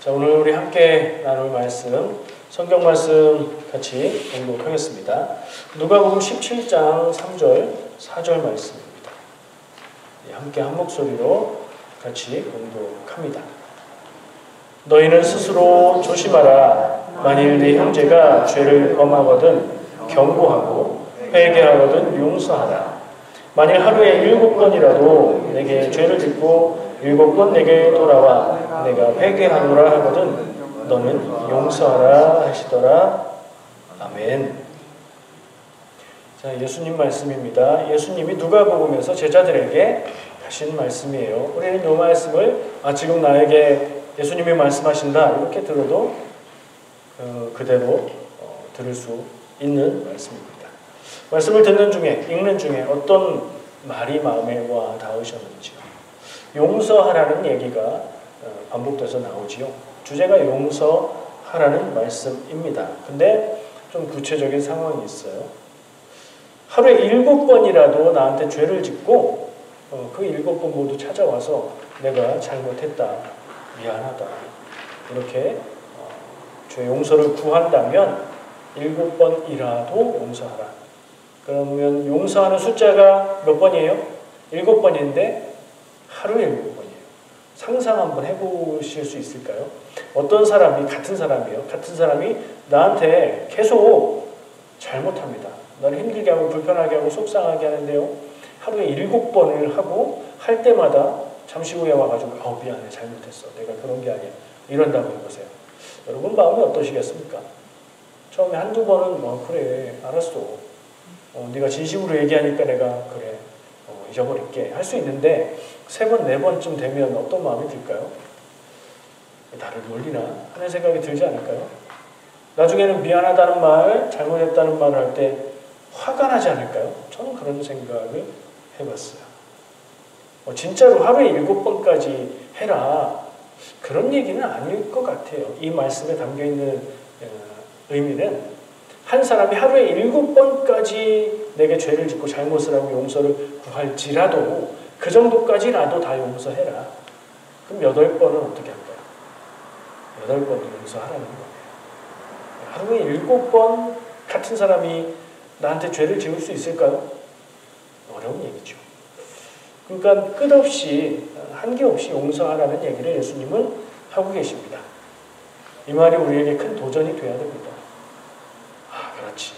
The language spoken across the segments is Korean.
자, 오늘 우리 함께 나눌 말씀, 성경 말씀 같이 공독하겠습니다. 누가복음 17장 3절, 4절 말씀입니다. 함께 한 목소리로 같이 공독합니다. 너희는 스스로 조심하라. 만일 네 형제가 죄를 범하거든 경고하고 회개하거든 용서하라. 만일 하루에 7번이라도 내게 죄를 짓고 7번 내게 돌아와 내가 회개하노라 하거든 너는 용서하라 하시더라. 아멘. 자, 예수님 말씀입니다. 예수님이 누가복음에서 제자들에게 하신 말씀이에요. 우리는 이 말씀을 지금 나에게 예수님이 말씀하신다 이렇게 들어도 그대로 들을 수 있는 말씀입니다. 말씀을 듣는 중에, 읽는 중에 어떤 말이 마음에 와 닿으셨는지요. 용서하라는 얘기가 반복돼서 나오지요. 주제가 용서하라는 말씀입니다. 근데 좀 구체적인 상황이 있어요. 하루에 7번이라도 나한테 죄를 짓고 그 7번 모두 찾아와서 내가 잘못했다, 미안하다 이렇게 죄 용서를 구한다면 7번이라도 용서하라. 그러면 용서하는 숫자가 몇 번이에요? 7번인데 하루에 7번이에요. 상상 한번 해보실 수 있을까요? 어떤 사람이, 같은 사람이에요. 같은 사람이 나한테 계속 잘못합니다. 나를 힘들게 하고 불편하게 하고 속상하게 하는데요. 하루에 7번을 하고 할 때마다 잠시 후에 와가지고 미안해, 잘못했어, 내가 그런 게 아니야 이런다고 해보세요. 여러분 마음이 어떠시겠습니까? 처음에 한두 번은 그래 알았어, 네가 진심으로 얘기하니까 내가 그래 잊어버릴게 할 수 있는데 3번, 4번쯤 되면 어떤 마음이 들까요? 나를 놀리나 하는 생각이 들지 않을까요? 나중에는 미안하다는 말, 잘못했다는 말을 할 때 화가 나지 않을까요? 저는 그런 생각을 해봤어요. 진짜로 하루에 7번까지 해라 그런 얘기는 아닐 것 같아요. 이 말씀에 담겨있는 의미는 한 사람이 하루에 7번까지 내게 죄를 짓고 잘못을 하고 용서를 구할지라도 그 정도까지라도 다 용서해라. 그럼 8번은 어떻게 할까요? 8번도 용서하라는 거예요. 하루에 7번 같은 사람이 나한테 죄를 지을 수 있을까요? 어려운 얘기죠. 그러니까 끝없이 한계 없이 용서하라는 얘기를 예수님은 하고 계십니다. 이 말이 우리에게 큰 도전이 돼야 됩니다. 그렇지,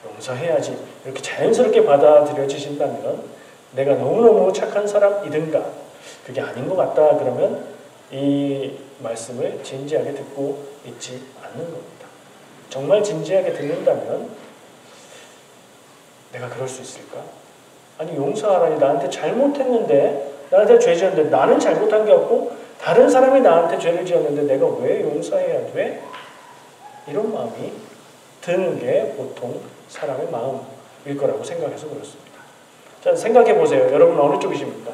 용서해야지 이렇게 자연스럽게 받아들여지신다면 내가 너무너무 착한 사람이든가 그게 아닌 것 같다 그러면 이 말씀을 진지하게 듣고 있지 않는 겁니다. 정말 진지하게 듣는다면 내가 그럴 수 있을까? 아니 용서하라니, 나한테 잘못했는데, 나한테 죄 지었는데 나는 잘못한 게 없고 다른 사람이 나한테 죄를 지었는데 내가 왜 용서해야 돼? 이런 마음이 드는 게 보통 사람의 마음일 거라고 생각해서 그렇습니다. 자, 생각해 보세요. 여러분 어느 쪽이십니까?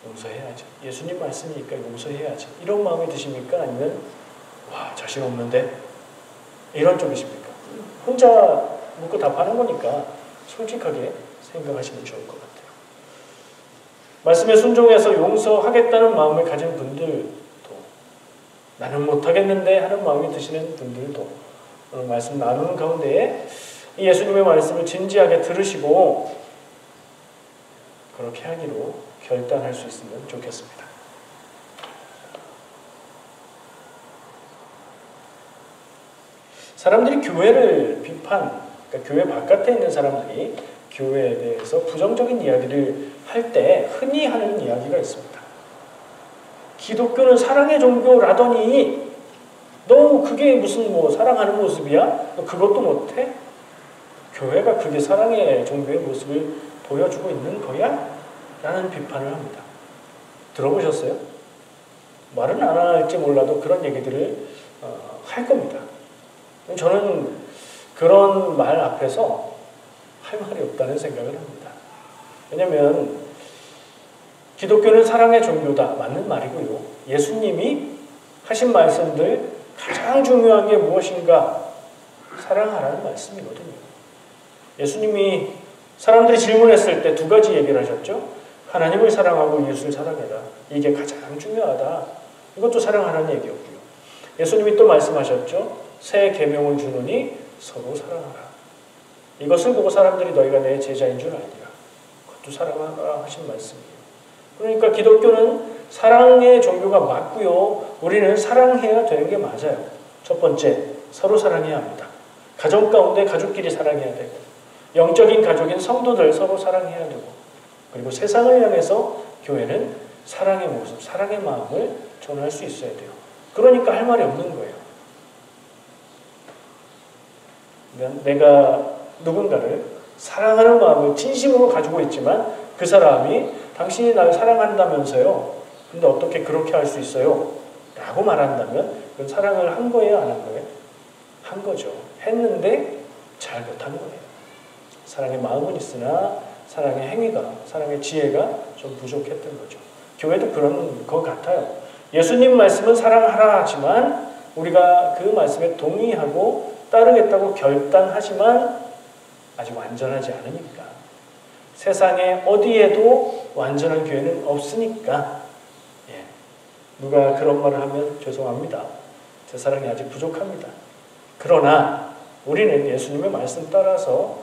용서해야지. 예수님 말씀이니까 용서해야지. 이런 마음이 드십니까? 아니면 자신 없는데? 이런 쪽이십니까? 혼자 묻고 답하는 거니까 솔직하게 생각하시면 좋을 것 같아요. 말씀에 순종해서 용서하겠다는 마음을 가진 분들도, 나는 못하겠는데 하는 마음이 드시는 분들도 오늘 말씀 나누는 가운데에 이 예수님의 말씀을 진지하게 들으시고 그렇게 하기로 결단할 수 있으면 좋겠습니다. 사람들이 교회를 그러니까 교회 바깥에 있는 사람들이 교회에 대해서 부정적인 이야기를 할 때 흔히 하는 이야기가 있습니다. 기독교는 사랑의 종교라더니 너 그게 무슨 사랑하는 모습이야? 너 그것도 못해? 교회가 그게 사랑의 종교의 모습을 보여주고 있는 거야? 라는 비판을 합니다. 들어보셨어요? 말은 안 할지 몰라도 그런 얘기들을 할 겁니다. 저는 그런 말 앞에서 할 말이 없다는 생각을 합니다. 왜냐하면 기독교는 사랑의 종교다. 맞는 말이고요. 예수님이 하신 말씀들 가장 중요한 게 무엇인가? 사랑하라는 말씀이거든요. 예수님이 사람들이 질문했을 때 2가지 얘기를 하셨죠. 하나님을 사랑하고 이웃을 사랑해라. 이게 가장 중요하다. 이것도 사랑하라는 얘기였고요. 예수님이 또 말씀하셨죠. 새 계명을 주노니 서로 사랑하라. 이것을 보고 사람들이 너희가 내 제자인 줄 알리라. 그것도 사랑하라 하신 말씀이에요. 그러니까 기독교는 사랑의 종교가 맞고요. 우리는 사랑해야 되는 게 맞아요. 첫 번째, 서로 사랑해야 합니다. 가정 가운데 가족끼리 사랑해야 되고, 영적인 가족인 성도들 서로 사랑해야 되고, 그리고 세상을 향해서 교회는 사랑의 모습, 사랑의 마음을 전할 수 있어야 돼요. 그러니까 할 말이 없는 거예요. 내가 누군가를 사랑하는 마음을 진심으로 가지고 있지만 그 사람이 당신이 나를 사랑한다면서요. 근데 어떻게 그렇게 할 수 있어요? 라고 말한다면 그건 사랑을 한 거예요? 안 한 거예요? 한 거죠. 했는데 잘 못한 거예요. 사랑의 마음은 있으나 사랑의 행위가, 사랑의 지혜가 좀 부족했던 거죠. 교회도 그런 것 같아요. 예수님 말씀은 사랑하라 하지만 우리가 그 말씀에 동의하고 따르겠다고 결단하지만 아직 완전하지 않으니까. 세상에 어디에도 완전한 교회는 없으니까. 예. 누가 그런 말을 하면 죄송합니다. 제 사랑이 아직 부족합니다. 그러나 우리는 예수님의 말씀 따라서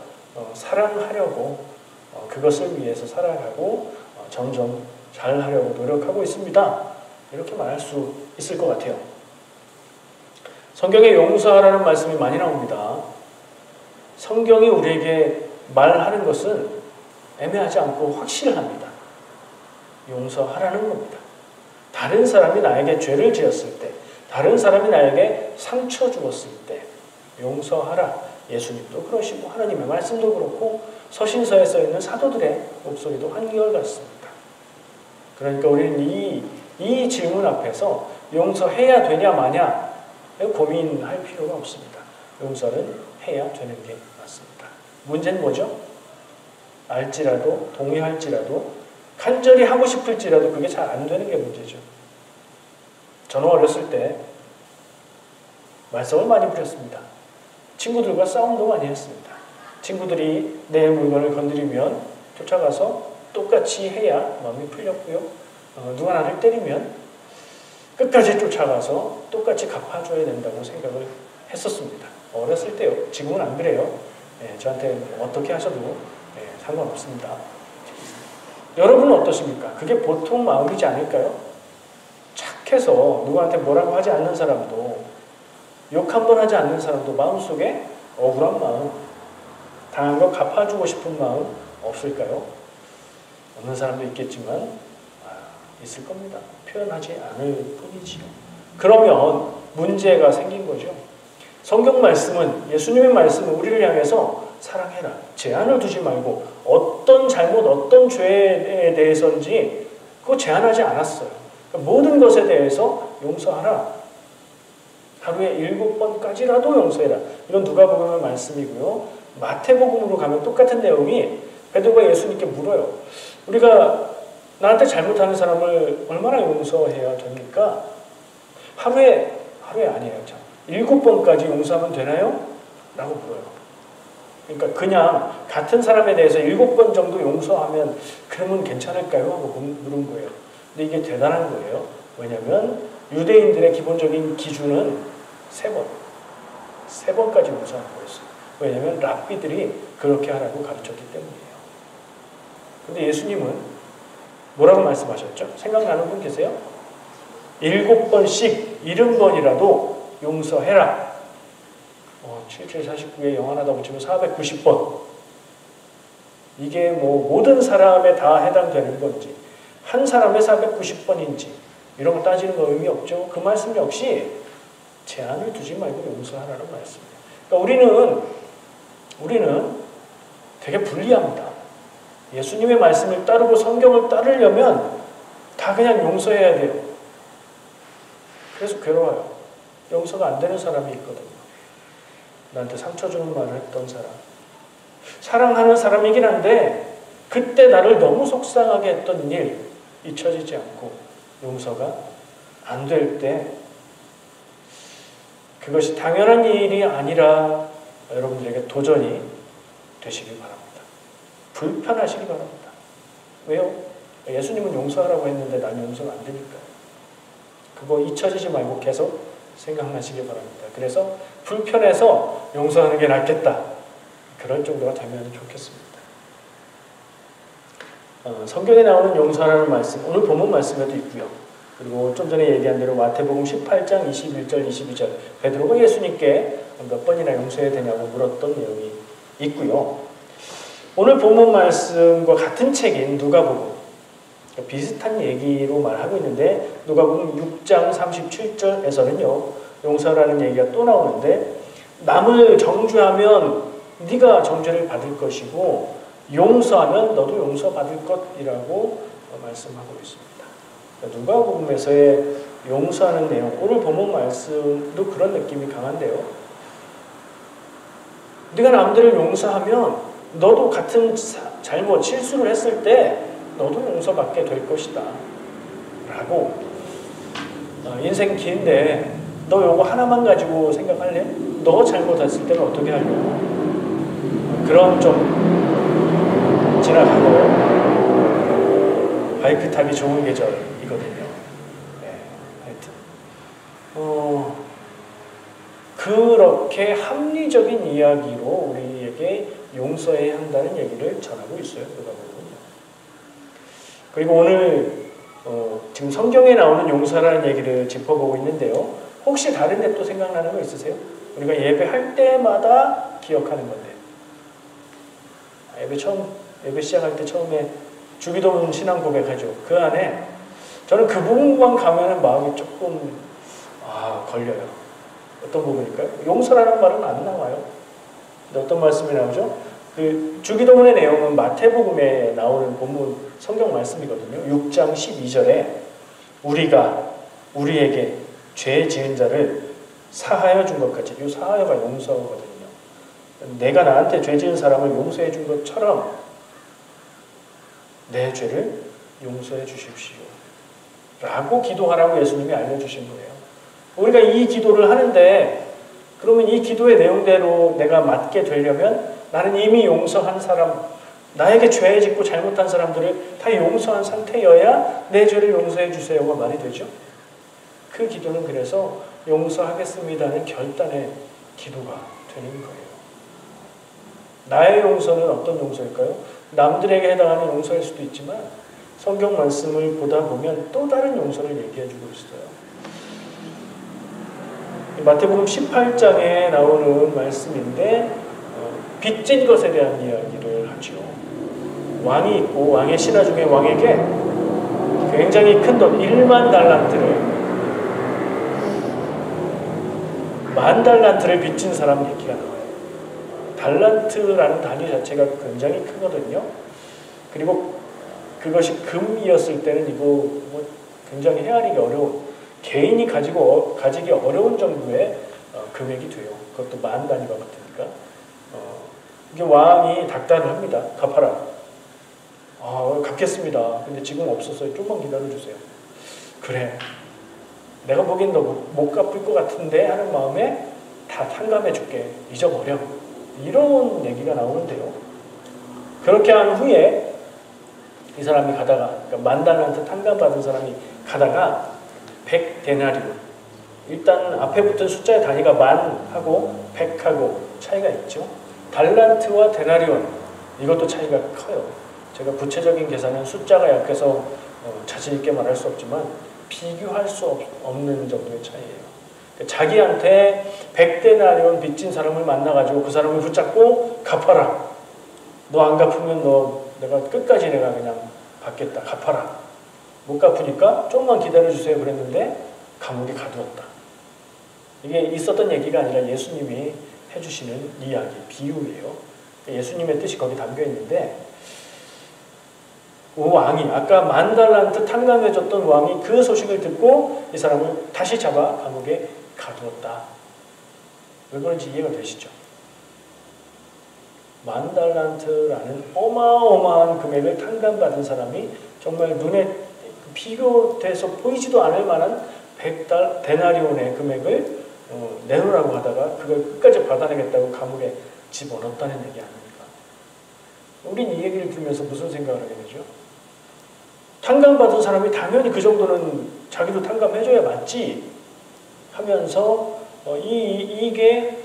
사랑하려고 그것을 위해서 살아가고 점점 잘하려고 노력하고 있습니다. 이렇게 말할 수 있을 것 같아요. 성경에 용서하라는 말씀이 많이 나옵니다. 성경이 우리에게 말하는 것은 애매하지 않고 확실합니다. 용서하라는 겁니다. 다른 사람이 나에게 죄를 지었을 때, 다른 사람이 나에게 상처 주었을 때 용서하라. 예수님도 그러시고 하나님의 말씀도 그렇고 서신서에 써있는 사도들의 목소리도 한결같습니다. 그러니까 우리는 이 질문 앞에서 용서해야 되냐 마냐 고민할 필요가 없습니다. 용서는 해야 되는 게 맞습니다. 문제는 뭐죠? 알지라도 동의할지라도 간절히 하고 싶을지라도 그게 잘 안 되는 게 문제죠. 저는 어렸을 때 말썽을 많이 부렸습니다. 친구들과 싸움도 많이 했습니다. 친구들이 내 물건을 건드리면 쫓아가서 똑같이 해야 마음이 풀렸고요. 누가 나를 때리면 끝까지 쫓아가서 똑같이 갚아줘야 된다고 생각을 했었습니다. 어렸을 때요. 지금은 안 그래요. 저한테 어떻게 하셔도 상관없습니다. 여러분은 어떠십니까? 그게 보통 마음이지 않을까요? 착해서 누구한테 뭐라고 하지 않는 사람도 욕 한 번 하지 않는 사람도 마음속에 억울한 마음, 당한 거 갚아주고 싶은 마음 없을까요? 없는 사람도 있겠지만 있을 겁니다. 표현하지 않을 뿐이지요. 그러면 문제가 생긴 거죠. 성경 말씀은, 예수님의 말씀은 우리를 향해서 사랑해라, 제한을 두지 말고 어떤 잘못, 어떤 죄에 대해서인지 그거 제한하지 않았어요. 그러니까 모든 것에 대해서 용서하라. 하루에 7번까지라도 용서해라. 이건 누가복음의 말씀이고요. 마태복음으로 가면 똑같은 내용이 베드로가 예수님께 물어요. 우리가 나한테 잘못하는 사람을 얼마나 용서해야 됩니까? 하루에 아니에요. 7번까지 용서하면 되나요? 라고 물어요. 그러니까 그냥 같은 사람에 대해서 7번 정도 용서하면 그러면 괜찮을까요? 하고 물은 거예요. 근데 이게 대단한 거예요. 왜냐하면 유대인들의 기본적인 기준은 3번. 3번까지 용서하는 거였어요. 왜냐하면 랍비들이 그렇게 하라고 가르쳤기 때문이에요. 근데 예수님은 뭐라고 말씀하셨죠? 생각나는 분 계세요? 7번씩 70번이라도 용서해라. 7749에 영원하다고 치면 490번. 이게 뭐 모든 사람에 다 해당되는 건지 한 사람의 490번인지 이런 거 따지는 거 의미 없죠. 그 말씀 역시 제한을 두지 말고 용서하라는 말씀이에요. 그러니까 우리는 되게 불리합니다. 예수님의 말씀을 따르고 성경을 따르려면 다 그냥 용서해야 돼요. 그래서 괴로워요. 용서가 안 되는 사람이 있거든요. 나한테 상처 주는 말을 했던 사람. 사랑하는 사람이긴 한데 그때 나를 너무 속상하게 했던 일 잊혀지지 않고 용서가 안 될 때 그것이 당연한 일이 아니라 여러분들에게 도전이 되시길 바랍니다. 불편하시기 바랍니다. 왜요? 예수님은 용서하라고 했는데 난 용서가 안 되니까요. 그거 잊혀지지 말고 계속 생각나시기 바랍니다. 그래서 불편해서 용서하는 게 낫겠다. 그런 정도가 되면 좋겠습니다. 성경에 나오는 용서라는 말씀, 오늘 본문 말씀에도 있고요. 그리고 좀 전에 얘기한 대로 마태복음 18장 21절, 22절 베드로가 예수님께 몇 번이나 용서해야 되냐고 물었던 내용이 있고요. 오늘 본문 말씀과 같은 책인 누가복음, 비슷한 얘기로 말하고 있는데 누가복음 6장 37절에서는요. 용서라는 얘기가 또 나오는데 남을 정죄하면 네가 정죄를 받을 것이고 용서하면 너도 용서받을 것이라고 말씀하고 있습니다. 누가복음에서의 용서하는 내용, 오늘 본문 말씀도 그런 느낌이 강한데요. 네가 남들을 용서하면 너도 같은 잘못, 실수를 했을 때 너도 용서받게 될 것이다 라고 인생 긴데 너 요거 하나만 가지고 생각할래? 너 잘못했을 때는 어떻게 하려고? 그런 좀 지나가고 바이크 타기 좋은 계절이거든요. 네, 하여튼 그렇게 합리적인 이야기로 우리에게 용서해야 한다는 얘기를 전하고 있어요. 누가복음은요. 그리고 오늘 지금 성경에 나오는 용서라는 얘기를 짚어보고 있는데요. 혹시 다른 데 또 생각나는 거 있으세요? 우리가 예배할 때마다 기억하는 건데 예배 시작할 때 처음에 주기도문 신앙 고백하죠. 그 안에 저는 그 부분만 가면은 마음이 조금 걸려요. 어떤 부분일까요? 용서라는 말은 안 나와요. 근데 어떤 말씀이 나오죠? 그 주기도문의 내용은 마태복음에 나오는 본문 성경 말씀이거든요. 6장 12절에 우리가 우리에게 죄 지은 자를 사하여 준 것 같이, 이 사하여가 용서거든요. 내가 나한테 죄 지은 사람을 용서해 준 것처럼 내 죄를 용서해 주십시오 라고 기도하라고 예수님이 알려주신 거예요. 우리가 이 기도를 하는데 그러면 이 기도의 내용대로 내가 맞게 되려면 나는 이미 용서한 사람, 나에게 죄 짓고 잘못한 사람들을 다 용서한 상태여야 내 죄를 용서해 주세요가 말이 되죠. 그 기도는 그래서 용서하겠습니다는 결단의 기도가 되는 거예요. 나의 용서는 어떤 용서일까요? 남들에게 해당하는 용서일 수도 있지만 성경 말씀을 보다 보면 또 다른 용서를 얘기해주고 있어요. 마태복음 18장에 나오는 말씀인데 빚진 것에 대한 이야기를 하죠. 왕이 있고 왕의 신하 중에 왕에게 굉장히 큰 돈 1만 달란트를 10,000달란트를 빚진 사람 얘기가 나와요. 달란트라는 단위 자체가 굉장히 크거든요. 그리고 그것이 금이었을 때는 이거 굉장히 헤아리기 어려운, 개인이 가지기 어려운 정도의 금액이 돼요. 그것도 10,000 단위가 같으니까. 이게 왕이 닥달을 합니다. 갚아라. 갚겠습니다. 근데 지금 없어서 좀만 기다려주세요. 그래. 내가 보기엔 너 못 갚을 것 같은데 하는 마음에 다 탕감해줄게. 잊어버려. 이런 얘기가 나오는데요. 그렇게 한 후에 이 사람이 가다가, 그러니까 10,000달란트 탕감받은 사람이 가다가 100데나리온. 일단 앞에 붙은 숫자의 단위가 10,000하고 100하고 차이가 있죠. 달란트와 데나리온, 이것도 차이가 커요. 제가 구체적인 계산은 숫자가 약해서 자신 있게 말할 수 없지만 비교할 수 없는 정도의 차이예요. 자기한테 100데나리온 빚진 사람을 만나가지고 그 사람을 붙잡고 갚아라. 너 안 갚으면 내가 끝까지 내가 그냥 받겠다. 갚아라. 못 갚으니까 좀만 기다려주세요 그랬는데 감옥에 가두었다. 이게 있었던 얘기가 아니라 예수님이 해주시는 이야기, 비유예요. 예수님의 뜻이 거기 담겨 있는데 왕이, 아까 10,000달란트 탕감해줬던 왕이 그 소식을 듣고 이 사람을 다시 잡아 감옥에 가두었다. 왜 그런지 이해가 되시죠? 10,000달란트라는 어마어마한 금액을 탕감받은 사람이 정말 눈에 비교돼서 보이지도 않을 만한 100데나리온의 금액을 내놓으라고 하다가 그걸 끝까지 받아내겠다고 감옥에 집어넣었다는 얘기 아닙니까? 우린 이 얘기를 들으면서 무슨 생각을 하게 되죠? 탕감받은 사람이 당연히 그 정도는 자기도 탕감해줘야 맞지 하면서 이게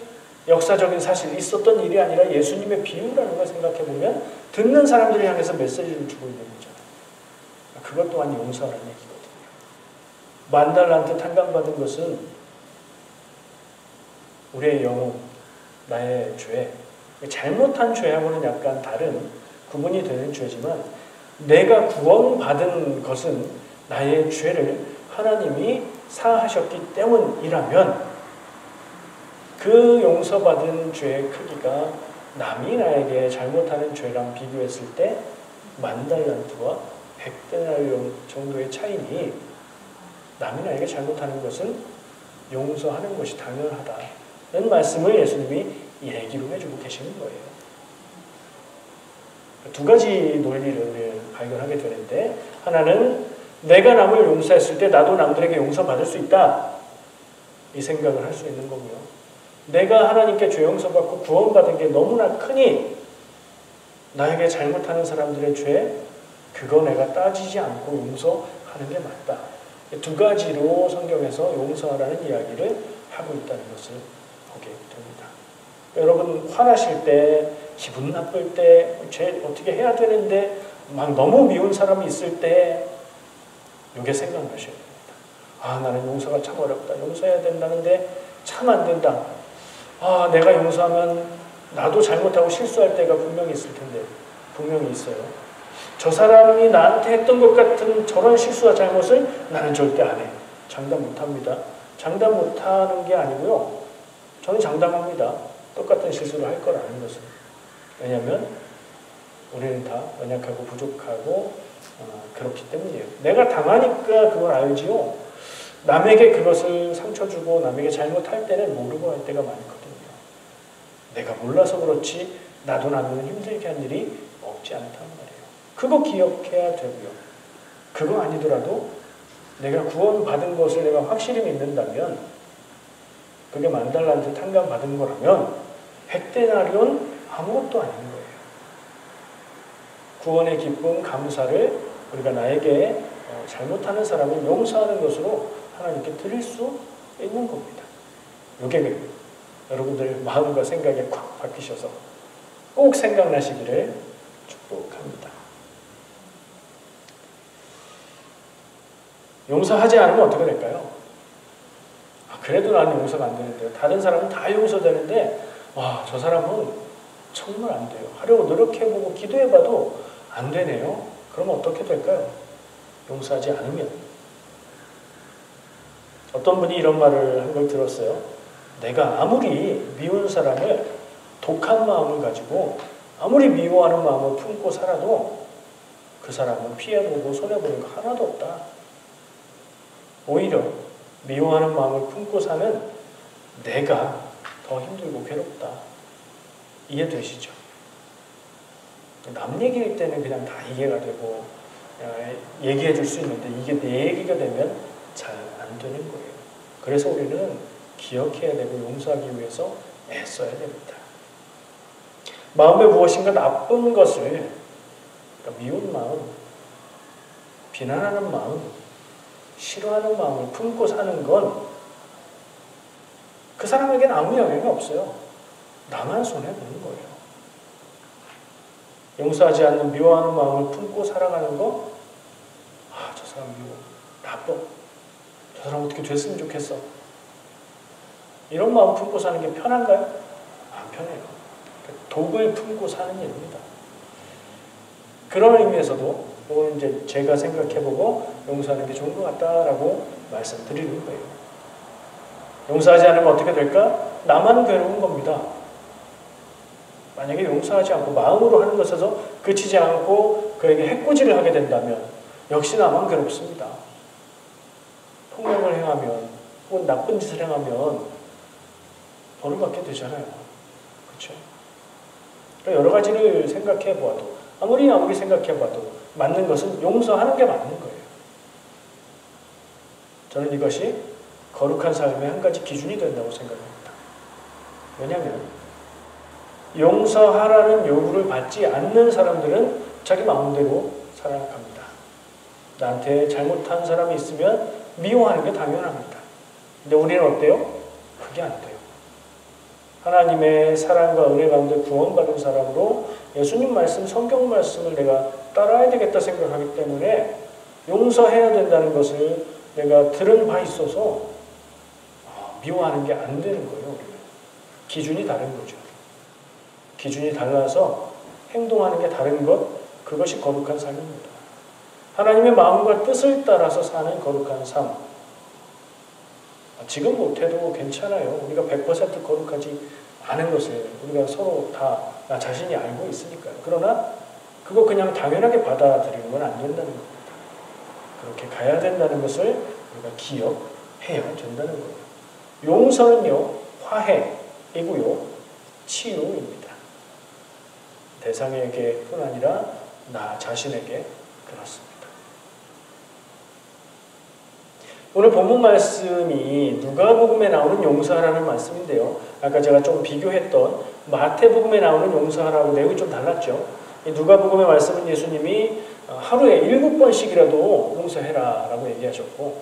역사적인 사실 있었던 일이 아니라 예수님의 비유라는 걸 생각해보면 듣는 사람들을 향해서 메시지를 주고 있는 거잖아요. 그것 또한 용서하라는 얘기거든요. 10,000달란트 탕감받은 것은 우리의 영혼, 나의 죄, 잘못한 죄하고는 약간 다른 구분이 되는 죄지만 내가 구원받은 것은 나의 죄를 하나님이 사하셨기 때문이라면 그 용서받은 죄의 크기가 남이 나에게 잘못하는 죄랑 비교했을 때 10,000달란트와 100데나리온 정도의 차이니 남이 나에게 잘못하는 것은 용서하는 것이 당연하다는 말씀을 예수님이 얘기로 해주고 계시는 거예요. 두 가지 논리를 발견하게 되는데 하나는 내가 남을 용서했을 때 나도 남들에게 용서받을 수 있다 이 생각을 할 수 있는 거고요. 내가 하나님께 죄 용서받고 구원받은 게 너무나 크니 나에게 잘못하는 사람들의 죄 그거 내가 따지지 않고 용서하는 게 맞다. 두 가지로 성경에서 용서하라는 이야기를 하고 있다는 것을 보게 됩니다. 여러분 화나실 때 기분 나쁠 때 죄 어떻게 해야 되는데 막 너무 미운 사람이 있을 때 이게 생각나셔야 됩니다. 아 나는 용서가 참 어렵다. 용서해야 된다는데 참 안 된다. 아 내가 용서하면 나도 잘못하고 실수할 때가 분명히 있을 텐데 분명히 있어요. 저 사람이 나한테 했던 것 같은 저런 실수와 잘못을 나는 절대 안 해. 장담 못합니다. 장담 못하는 게 아니고요. 저는 장담합니다. 똑같은 실수를 할 거라는 것은. 왜냐하면 우리는 다 연약하고 부족하고 그렇기 때문이에요. 내가 당하니까 그걸 알지요. 남에게 그것을 상처 주고 남에게 잘못할 때는 모르고 할 때가 많거든요. 내가 몰라서 그렇지 나도 남을 힘들게 한 일이 없지 않단 말이에요. 그거 기억해야 되고요. 그거 아니더라도 내가 구원받은 것을 내가 확실히 믿는다면 그게 10,000달란트 탕감받은 거라면 100데나리온 아무것도 아닌 거예요. 구원의 기쁨, 감사를 우리가 나에게 잘못하는 사람을 용서하는 것으로 하나님께 드릴 수 있는 겁니다. 이게 여러분들 마음과 생각이 콱 바뀌셔서 꼭 생각나시기를 축복합니다. 용서하지 않으면 어떻게 될까요? 그래도 나는 용서가 안 되는데요. 다른 사람은 다 용서되는데 와, 저 사람은 정말 안 돼요. 하려고 노력해보고 기도해봐도 안 되네요. 그러면 어떻게 될까요? 용서하지 않으면. 어떤 분이 이런 말을 한 걸 들었어요. 내가 아무리 미운 사람을 독한 마음을 가지고 아무리 미워하는 마음을 품고 살아도 그 사람은 피해보고 손해보는 거 하나도 없다. 오히려 미워하는 마음을 품고 사는 내가 더 힘들고 괴롭다. 이해되시죠? 남 얘기일 때는 그냥 다 이해가 되고 얘기해 줄 수 있는데 이게 내 얘기가 되면 잘 안 되는 거예요. 그래서 우리는 기억해야 되고 용서하기 위해서 애써야 됩니다. 마음에 무엇인가 나쁜 것을 그러니까 미운 마음, 비난하는 마음, 싫어하는 마음을 품고 사는 건 그 사람에게는 아무 영향이 없어요. 나만 손해보는 거예요. 용서하지 않는 미워하는 마음을 품고 살아가는 거, 아, 저 사람 미워, 나빠, 저 사람 어떻게 됐으면 좋겠어. 이런 마음 품고 사는 게 편한가요? 안 편해요. 독을 품고 사는 일입니다. 그런 의미에서도 오늘 이제 제가 생각해보고 용서하는 게 좋은 것 같다라고 말씀드리는 거예요. 용서하지 않으면 어떻게 될까? 나만 괴로운 겁니다. 만약에 용서하지 않고 마음으로 하는 것에서 그치지 않고 그에게 해코지를 하게 된다면 역시 나만 괴롭습니다. 폭력을 행하면 혹은 나쁜 짓을 행하면 벌을 받게 되잖아요. 그렇죠? 그러니까 여러 가지를 생각해 보아도 아무리 생각해 봐도 맞는 것은 용서하는 게 맞는 거예요. 저는 이것이 거룩한 삶의 한 가지 기준이 된다고 생각합니다. 왜냐하면 용서하라는 요구를 받지 않는 사람들은 자기 마음대로 살아갑니다. 나한테 잘못한 사람이 있으면 미워하는 게 당연합니다. 근데 우리는 어때요? 그게 안 돼요. 하나님의 사랑과 은혜 가운데 구원받은 사람으로 예수님 말씀, 성경 말씀을 내가 따라야 되겠다 생각하기 때문에 용서해야 된다는 것을 내가 들은 바 있어서 미워하는 게 안 되는 거예요. 우리는. 기준이 다른 거죠. 기준이 달라서 행동하는 게 다른 것, 그것이 거룩한 삶입니다. 하나님의 마음과 뜻을 따라서 사는 거룩한 삶. 지금 못해도 괜찮아요. 우리가 100% 거룩하지 않은 것을 우리가 서로 다 나 자신이 알고 있으니까요. 그러나 그거 그냥 당연하게 받아들이는 건 안 된다는 겁니다. 그렇게 가야 된다는 것을 우리가 기억해야 된다는 거예요. 용서는요, 화해이고요, 치유입니다. 대상에게뿐 아니라 나 자신에게 그렇습니다. 오늘 본문 말씀이 누가복음에 나오는 용서하라는 말씀인데요. 아까 제가 좀 비교했던 마태복음에 나오는 용서하라고 내용이 좀 달랐죠. 이 누가복음의 말씀은 예수님이 하루에 7번씩이라도 용서해라 라고 얘기하셨고,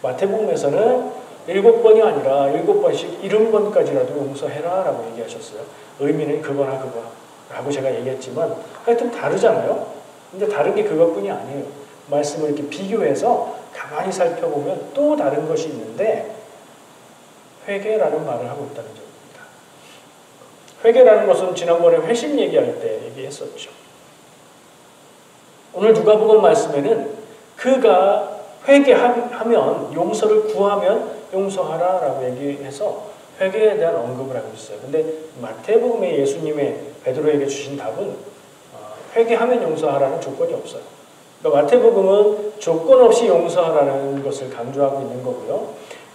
마태복음에서는 7번이 아니라 7번씩 70번까지라도 용서해라 라고 얘기하셨어요. 의미는 그거나 그거라고 제가 얘기했지만 하여튼 다르잖아요. 근데 다른 게 그것뿐이 아니에요. 말씀을 이렇게 비교해서 가만히 살펴보면 또 다른 것이 있는데 회개라는 말을 하고 있다는 점입니다. 회개라는 것은 지난번에 회심 얘기할 때 얘기했었죠. 오늘 누가복음 말씀에는 그가 회개하면 용서를 구하면 용서하라라고 얘기해서 회개에 대한 언급을 하고 있어요. 근데 마태복음에 예수님의 베드로에게 주신 답은 회개하면 용서하라는 조건이 없어요. 그러니까 마태복음은 조건 없이 용서하라는 것을 강조하고 있는 거고요.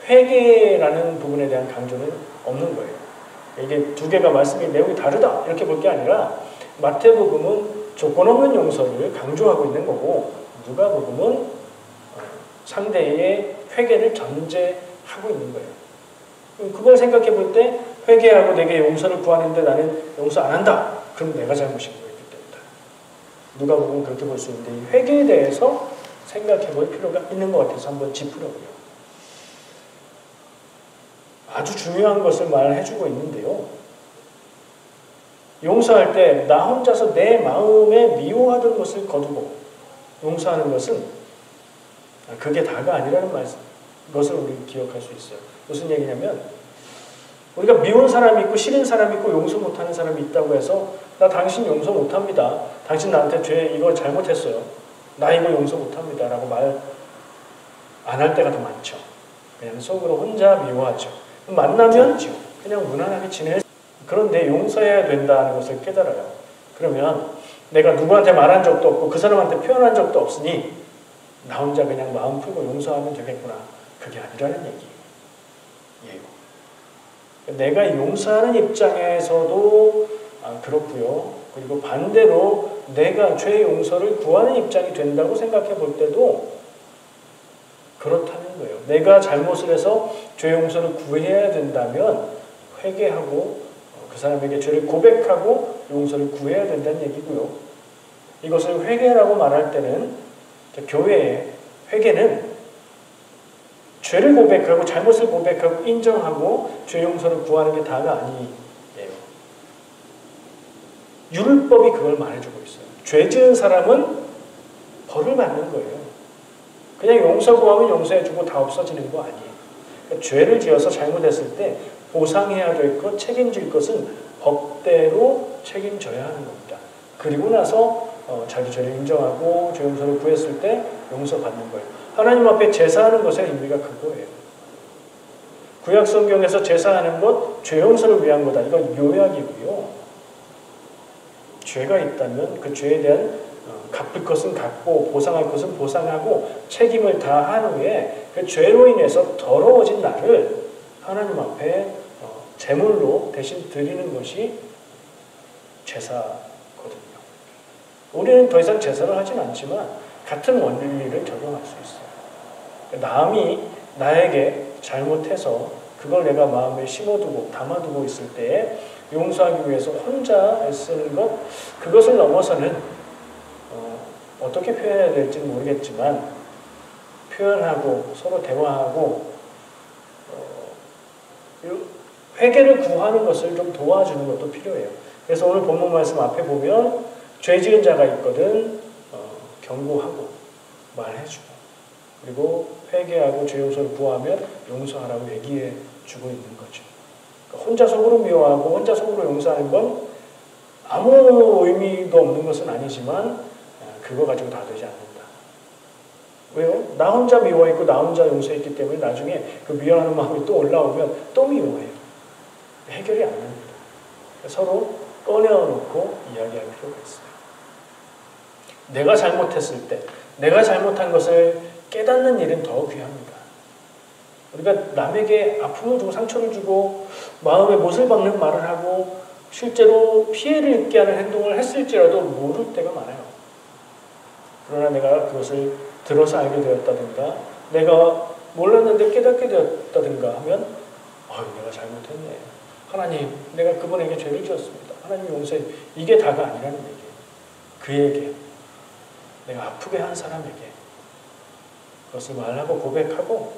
회개라는 부분에 대한 강조는 없는 거예요. 이게 두 개가 말씀이 내용이 다르다 이렇게 볼 게 아니라 마태복음은 조건 없는 용서를 강조하고 있는 거고 누가복음은 상대의 회개를 전제하고 있는 거예요. 그걸 생각해 볼 때 회개하고 내게 용서를 구하는데 나는 용서 안 한다. 그럼 내가 잘못인 거예요. 그때부터. 누가복음은 그렇게 볼 수 있는데 이 회개에 대해서 생각해 볼 필요가 있는 것 같아서 한번 짚으려고요. 아주 중요한 것을 말해주고 있는데요. 용서할 때 나 혼자서 내 마음에 미워하던 것을 거두고 용서하는 것은 그게 다가 아니라는 것을 우리 기억할 수 있어요. 무슨 얘기냐면 우리가 미운 사람이 있고 싫은 사람이 있고 용서 못하는 사람이 있다고 해서 나 당신 용서 못합니다. 당신 나한테 이거 잘못했어요. 나 이거 용서 못합니다. 라고 말 안 할 때가 더 많죠. 그냥 속으로 혼자 미워하죠. 만나면 그냥 무난하게 지낼 그런데 용서해야 된다는 것을 깨달아요. 그러면 내가 누구한테 말한 적도 없고 그 사람한테 표현한 적도 없으니 나 혼자 그냥 마음 풀고 용서하면 되겠구나. 그게 아니라는 얘기예요. 내가 용서하는 입장에서도 그렇고요. 그리고 반대로 내가 죄 용서를 구하는 입장이 된다고 생각해 볼 때도 그렇다는 거예요. 내가 잘못을 해서 죄 용서를 구해야 된다면 회개하고 그 사람에게 죄를 고백하고 용서를 구해야 된다는 얘기고요. 이것을 회개라고 말할 때는 교회의 회개는 죄를 고백하고 잘못을 고백하고 인정하고 죄 용서를 구하는 게 다가 아니에요. 율법이 그걸 말해주고 있어요. 죄 지은 사람은 벌을 받는 거예요. 그냥 용서 구하면 용서해주고 다 없어지는 거 아니에요. 그러니까 죄를 지어서 잘못했을 때 보상해야 될 것, 책임질 것은 법대로 책임져야 하는 겁니다. 그리고 나서 자기 죄를 인정하고 죄 용서를 구했을 때 용서받는 거예요. 하나님 앞에 제사하는 것의 의미가 그거예요. 구약 성경에서 제사하는 것, 죄 용서를 위한 거다. 이건 요약이고요. 죄가 있다면 그 죄에 대한 갚을 것은 갚고 보상할 것은 보상하고 책임을 다한 후에 그 죄로 인해서 더러워진 나를 하나님 앞에 제물로 대신 드리는 것이 제사거든요. 우리는 더 이상 제사를 하진 않지만 같은 원리를 적용할 수 있어요. 남이 나에게 잘못해서 그걸 내가 마음에 심어두고 담아두고 있을 때 용서하기 위해서 혼자 애쓰는 것, 그것을 넘어서는 어떻게 표현해야 될지는 모르겠지만 표현하고 서로 대화하고 회개를 구하는 것을 좀 도와주는 것도 필요해요. 그래서 오늘 본문 말씀 앞에 보면 죄 지은 자가 있거든 경고하고 말해주고 그리고 회개하고 죄 용서를 구하면 용서하라고 얘기해 주고 있는 거죠. 그러니까 혼자 속으로 미워하고 혼자 속으로 용서하는 건 아무 의미도 없는 것은 아니지만 그거 가지고 다 되지 않는다. 왜요? 나 혼자 미워했고 나 혼자 용서했기 때문에 나중에 그 미워하는 마음이 또 올라오면 또 미워해요. 해결이 안 됩니다. 서로 꺼내놓고 이야기할 필요가 있어요. 내가 잘못했을 때 내가 잘못한 것을 깨닫는 일은 더 귀합니다. 우리가 남에게 아픔을 주고 상처를 주고 마음에 못을 박는 말을 하고 실제로 피해를 입게 하는 행동을 했을지라도 모를 때가 많아요. 그러나 내가 그것을 들어서 알게 되었다든가 내가 몰랐는데 깨닫게 되었다든가 하면 내가 잘못했네. 하나님, 내가 그분에게 죄를 지었습니다. 하나님 용서해. 이게 다가 아니라는 얘기예요. 그에게, 내가 아프게 한 사람에게 그것을 말하고 고백하고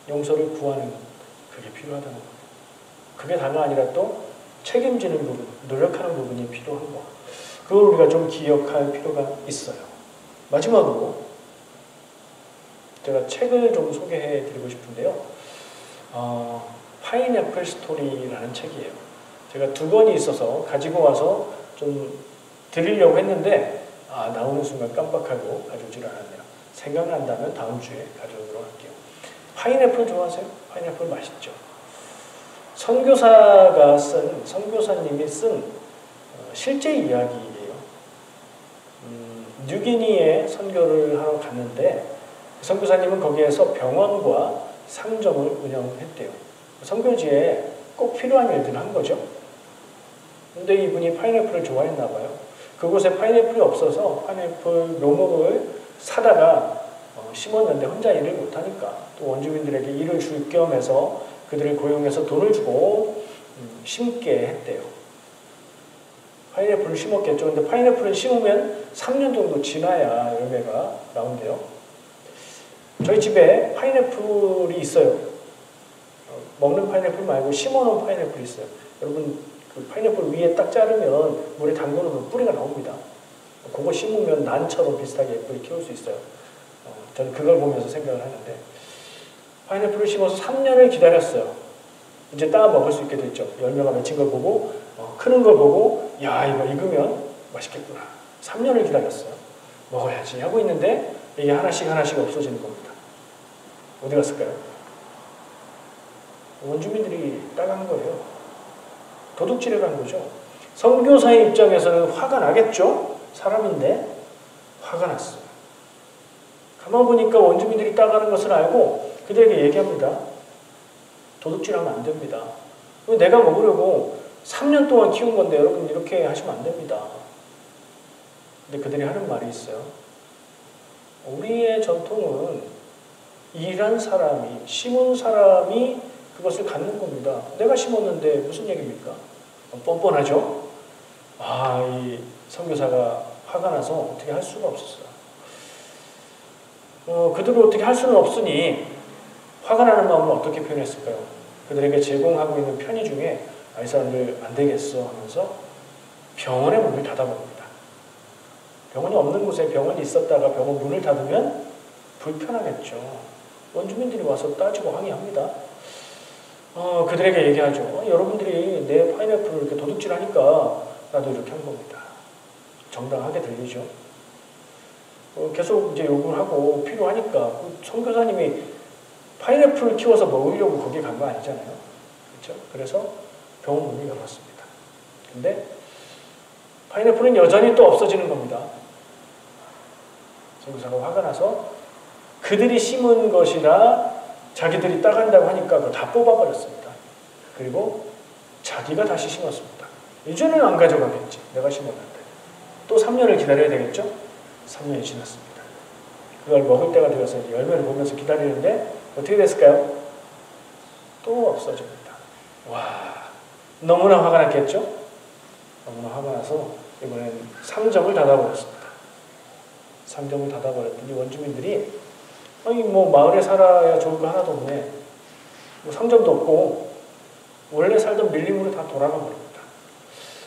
용서를 구하는 그게 필요하다는 거예요. 그게 다가 아니라 또 책임지는 부분, 노력하는 부분이 필요한 거. 그걸 우리가 좀 기억할 필요가 있어요. 마지막으로 제가 책을 좀 소개해 드리고 싶은데요. 파인애플 스토리라는 책이에요. 제가 2권이 있어서 가지고 와서 좀 드리려고 했는데 나오는 순간 깜빡하고 가져오질 않았네요. 생각난다면 다음 주에 가져오도록 할게요. 파인애플 좋아하세요? 파인애플 맛있죠? 선교사님이 쓴 실제 이야기예요. 뉴기니에 선교를 하러 갔는데 선교사님은 거기에서 병원과 상점을 운영했대요. 선교지에 꼭 필요한 일들을 한 거죠. 근데 이분이 파인애플을 좋아했나 봐요. 그곳에 파인애플이 없어서 파인애플 묘목을 사다가 심었는데 혼자 일을 못하니까 또 원주민들에게 일을 줄 겸해서 그들을 고용해서 돈을 주고 심게 했대요. 파인애플을 심었겠죠. 근데 파인애플을 심으면 3년 정도 지나야 열매가 나온대요. 저희 집에 파인애플이 있어요. 먹는 파인애플 말고 심어놓은 파인애플이 있어요. 여러분 그 파인애플 위에 딱 자르면 물에 담궈놓으면 뿌리가 나옵니다. 그거 심으면 난처럼 비슷하게 예쁘게 키울 수 있어요. 저는 그걸 보면서 생각을 하는데 파인애플을 심어서 3년을 기다렸어요. 이제 따 먹을 수 있게 됐죠. 열매가 맺힌 걸 보고 크는 걸 보고 야 이거 익으면 맛있겠구나. 3년을 기다렸어요. 먹어야지 하고 있는데 이게 하나씩 없어지는 겁니다. 어디 갔을까요? 원주민들이 따간 거예요. 도둑질해 간 거죠. 선교사의 입장에서는 화가 나겠죠? 사람인데 화가 났어요. 가만 보니까 원주민들이 따가는 것을 알고 그들에게 얘기합니다. 도둑질하면 안 됩니다. 내가 먹으려고 3년 동안 키운 건데 여러분 이렇게 하시면 안 됩니다. 근데 그들이 하는 말이 있어요. 우리의 전통은 일한 사람이, 심은 사람이 그것을 갖는 겁니다. 내가 심었는데 무슨 얘기입니까? 뻔뻔하죠? 이 선교사가 화가 나서 어떻게 할 수가 없었어요. 그들을 어떻게 할 수는 없으니 화가 나는 마음을 어떻게 표현했을까요? 그들에게 제공하고 있는 편의 중에 이 사람들 안 되겠어 하면서 병원의 문을 닫아버립니다. 병원이 없는 곳에 병원이 있었다가 병원 문을 닫으면 불편하겠죠. 원주민들이 와서 따지고 항의합니다. 그들에게 얘기하죠. 여러분들이 내 파인애플을 이렇게 도둑질하니까 나도 이렇게 한 겁니다. 정당하게 들리죠. 계속 이제 요구를 하고 필요하니까 선교사님이 파인애플을 키워서 먹으려고 거기 간 거 아니잖아요. 그렇죠? 그래서 병원 문을 열었습니다. 근데 파인애플은 여전히 또 없어지는 겁니다. 선교사가 화가 나서 그들이 심은 것이라 자기들이 따간다고 하니까 그거 다 뽑아버렸습니다. 그리고 자기가 다시 심었습니다. 이제는 안 가져가겠지. 내가 심었는데. 또 3년을 기다려야 되겠죠? 3년이 지났습니다. 그걸 먹을 때가 되어서 열매를 보면서 기다리는데 어떻게 됐을까요? 또 없어집니다. 와, 너무나 화가 났겠죠? 너무나 화가 나서 이번엔 상점을 닫아버렸습니다. 상점을 닫아버렸더니 원주민들이 아니 뭐 마을에 살아야 좋을 거 하나도 없네. 뭐 상점도 없고 원래 살던 밀림으로 다 돌아가 버립니다.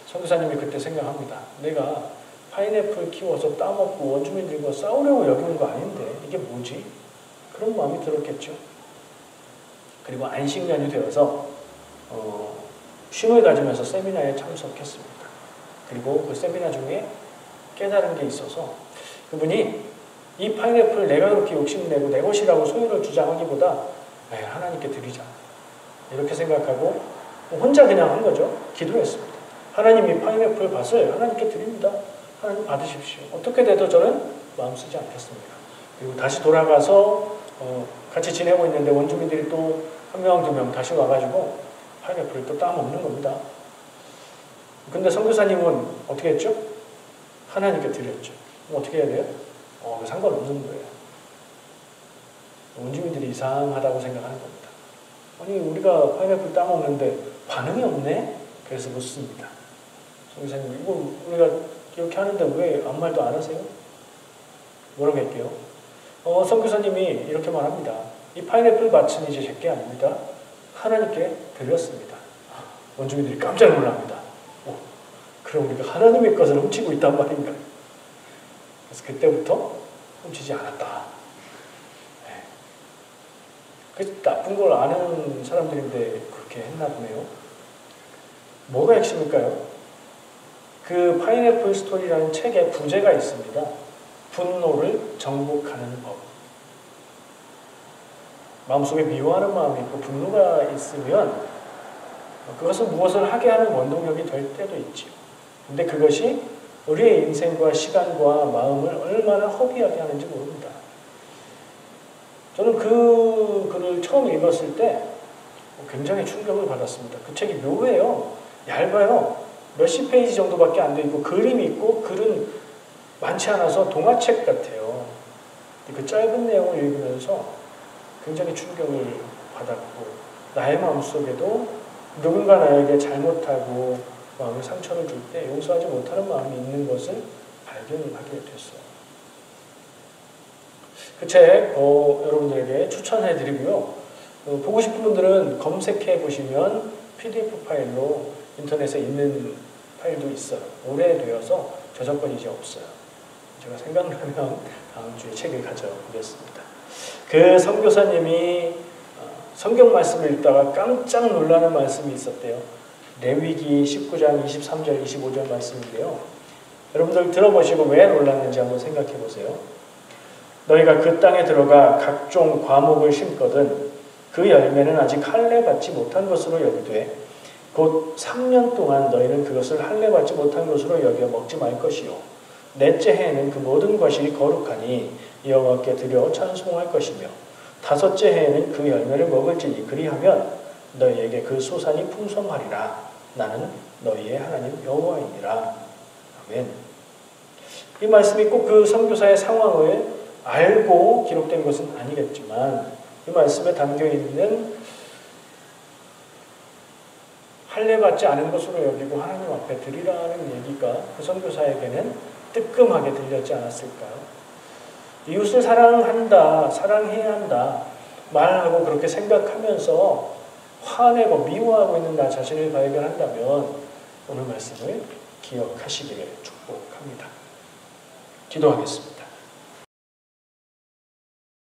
선교사님이 그때 생각합니다. 내가 파인애플 키워서 따먹고 원주민들과 싸우려고 여기 온 거 아닌데 이게 뭐지? 그런 마음이 들었겠죠. 그리고 안식년이 되어서 쉼을 가지면서 세미나에 참석했습니다. 그리고 그 세미나 중에 깨달은 게 있어서 그분이 이 파인애플 내가 그렇게 욕심내고 내 것이라고 소유를 주장하기보다 하나님께 드리자 이렇게 생각하고 혼자 그냥 한 거죠. 기도했습니다. 하나님 이 파인애플 밭을 하나님께 드립니다. 하나님 받으십시오. 어떻게 돼도 저는 마음 쓰지 않겠습니다. 그리고 다시 돌아가서 같이 지내고 있는데 원주민들이 또 한 명, 두 명 다시 와가지고 파인애플을 또 따먹는 겁니다. 근데 선교사님은 어떻게 했죠? 하나님께 드렸죠. 어떻게 해야 돼요? 상관없는 거예요. 원주민들이 이상하다고 생각하는 겁니다. 아니 우리가 파인애플 따먹는데 반응이 없네? 그래서 묻습니다. 선교사님 이거 우리가 이렇게 하는데 왜 아무 말도 안 하세요? 뭐라고 할게요? 선교사님이 이렇게 말합니다. 이 파인애플 밭은 이제 제 게 아닙니다. 하나님께 드렸습니다. 원주민들이 깜짝 놀랍니다. 그럼 우리가 하나님의 것을 훔치고 있단 말인가? 그래서 그때부터 훔치지 않았다. 그 나쁜 걸 아는 사람들인데 그렇게 했나 보네요. 뭐가 핵심일까요? 그 파인애플 스토리라는 책에 부제가 있습니다. 분노를 정복하는 법. 마음속에 미워하는 마음이 있고 분노가 있으면 그것은 무엇을 하게 하는 원동력이 될 때도 있지요. 근데 그것이 우리의 인생과 시간과 마음을 얼마나 허비하게 하는지 모릅니다. 저는 그 글을 처음 읽었을 때 굉장히 충격을 받았습니다. 그 책이 묘해요. 얇아요. 몇십 페이지 정도밖에 안 돼 있고 그림이 있고 글은 많지 않아서 동화책 같아요. 그 짧은 내용을 읽으면서 굉장히 충격을 받았고 나의 마음속에도 누군가 나에게 잘못하고 마음에 상처를 줄 때 용서하지 못하는 마음이 있는 것을 발견하게 됐어요. 그 책 여러분들에게 추천해드리고요. 보고 싶은 분들은 검색해 보시면 PDF 파일로 인터넷에 있는 파일도 있어요. 오래되어서 저작권이 이제 없어요. 제가 생각나면 다음 주에 책을 가져오겠습니다. 그 선교사님이 성경 말씀을 읽다가 깜짝 놀라는 말씀이 있었대요. 레위기 19장 23절 25절 말씀인데요. 여러분들 들어보시고 왜 놀랐는지 한번 생각해 보세요. 너희가 그 땅에 들어가 각종 과목을 심거든 그 열매는 아직 할례받지 못한 것으로 여기되 곧 3년 동안 너희는 그것을 할례받지 못한 것으로 여겨 먹지 말 것이요 넷째 해에는 그 모든 것이 거룩하니 여호와께 드려 찬송할 것이며 다섯째 해에는 그 열매를 먹을지니 그리하면 너희에게 그 소산이 풍성하리라. 나는 너희의 하나님 여호와이니라. 아멘. 이 말씀이 꼭 그 선교사의 상황을 알고 기록된 것은 아니겠지만 이 말씀에 담겨있는 할례받지 않은 것으로 여기고 하나님 앞에 드리라는 얘기가 그 선교사에게는 뜨끔하게 들렸지 않았을까요? 이웃을 사랑한다, 사랑해야 한다 말하고 그렇게 생각하면서 화내고 미워하고 있는 나 자신을 발견한다면 오늘 말씀을 기억하시기를 축복합니다. 기도하겠습니다.